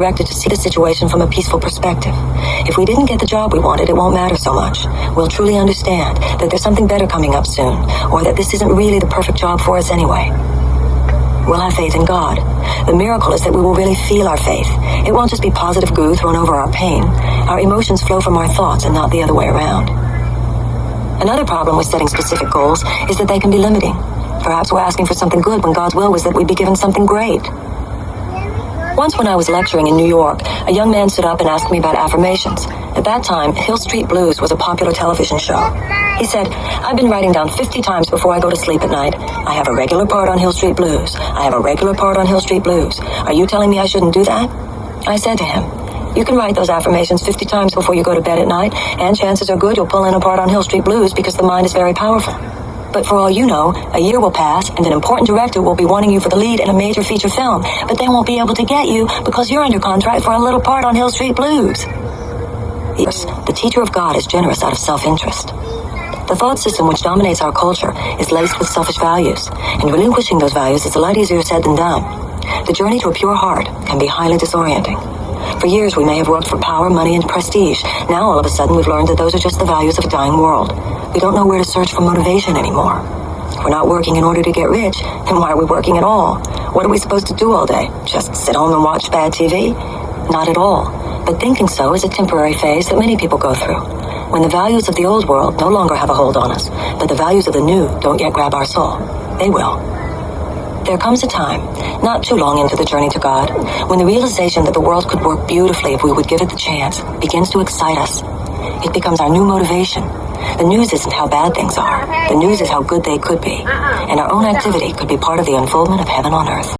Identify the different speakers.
Speaker 1: directed to see the situation from a peaceful perspective. If we didn't get the job we wanted, it won't matter so much. We'll truly understand that there's something better coming up soon, or that this isn't really the perfect job for us anyway. We'll have faith in God. The miracle is that we will really feel our faith. It won't just be positive goo thrown over our pain. Our emotions flow from our thoughts and not the other way around. Another problem with setting specific goals is that they can be limiting. Perhaps we're asking for something good when God's will was that we'd be given something great. Once when I was lecturing in New York, a young man stood up and asked me about affirmations. At that time, Hill Street Blues was a popular television show. He said, "I've been writing down 50 times before I go to sleep at night. I have a regular part on Hill Street Blues. I have a regular part on Hill Street Blues. Are you telling me I shouldn't do that?" I said to him, "You can write those affirmations 50 times before you go to bed at night, and chances are good you'll pull in a part on Hill Street Blues because the mind is very powerful. But for all you know, a year will pass and an important director will be wanting you for the lead in a major feature film, but they won't be able to get you because you're under contract for a little part on Hill Street Blues." Yes, the teacher of God is generous out of self-interest. The thought system which dominates our culture is laced with selfish values, and relinquishing those values is a lot easier said than done. The journey to a pure heart can be highly disorienting. For years we may have worked for power, money, and prestige. Now all of a sudden we've learned that those are just the values of a dying world. We don't know where to search for motivation anymore. If we're not working in order to get rich, then why are we working at all? What are we supposed to do all day? Just sit home and watch bad TV? Not at all. But thinking so is a temporary phase that many people go through. When the values of the old world no longer have a hold on us, but the values of the new don't yet grab our soul, they will. There comes a time, not too long into the journey to God, when the realization that the world could work beautifully if we would give it the chance begins to excite us. It becomes our new motivation. The news isn't how bad things are. The news is how good they could be. And our own activity could be part of the unfoldment of heaven on earth.